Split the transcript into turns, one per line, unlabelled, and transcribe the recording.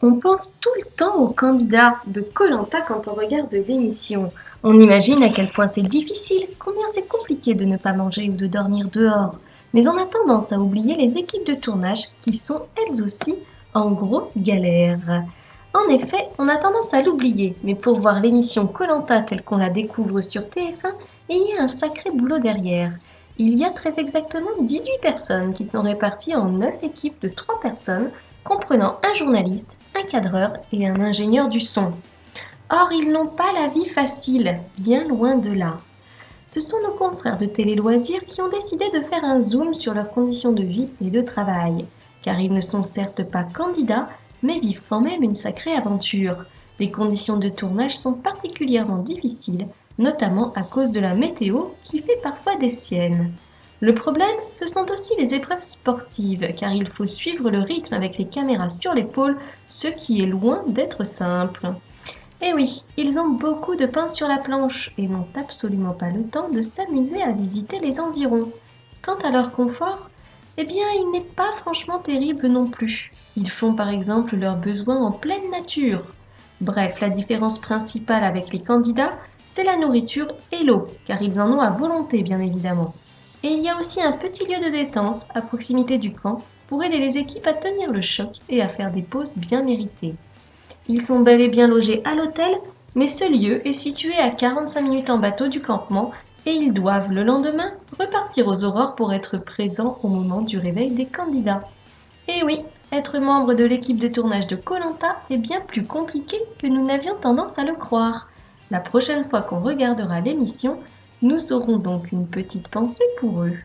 On pense tout le temps aux candidats de koh quand on regarde l'émission. On imagine à quel point c'est difficile, combien c'est compliqué de ne pas manger ou de dormir dehors. Mais on a tendance à oublier les équipes de tournage qui sont elles aussi en grosse galère. En effet, on a tendance à l'oublier, mais pour voir l'émission koh telle qu'on la découvre sur TF1, il y a un sacré boulot derrière. Il y a très exactement 18 personnes qui sont réparties en 9 équipes de 3 personnes, comprenant un journaliste, un cadreur et un ingénieur du son. Or, ils n'ont pas la vie facile, bien loin de là. Ce sont nos confrères de Télé Loisirs qui ont décidé de faire un zoom sur leurs conditions de vie et de travail, car ils ne sont certes pas candidats, mais vivent quand même une sacrée aventure. Les conditions de tournage sont particulièrement difficiles, notamment à cause de la météo qui fait parfois des siennes. Le problème, ce sont aussi les épreuves sportives, car il faut suivre le rythme avec les caméras sur l'épaule, ce qui est loin d'être simple. Eh oui, ils ont beaucoup de pain sur la planche et n'ont absolument pas le temps de s'amuser à visiter les environs. Quant à leur confort, eh bien, il n'est pas franchement terrible non plus. Ils font par exemple leurs besoins en pleine nature. Bref, la différence principale avec les candidats, c'est la nourriture et l'eau, car ils en ont à volonté bien évidemment. Et il y a aussi un petit lieu de détente à proximité du camp pour aider les équipes à tenir le choc et à faire des pauses bien méritées. Ils sont bel et bien logés à l'hôtel, mais ce lieu est situé à 45 minutes en bateau du campement et ils doivent le lendemain repartir aux aurores pour être présents au moment du réveil des candidats. Et oui, être membre de l'équipe de tournage de koh est bien plus compliqué que nous n'avions tendance à le croire. La prochaine fois qu'on regardera l'émission, nous aurons donc une petite pensée pour eux.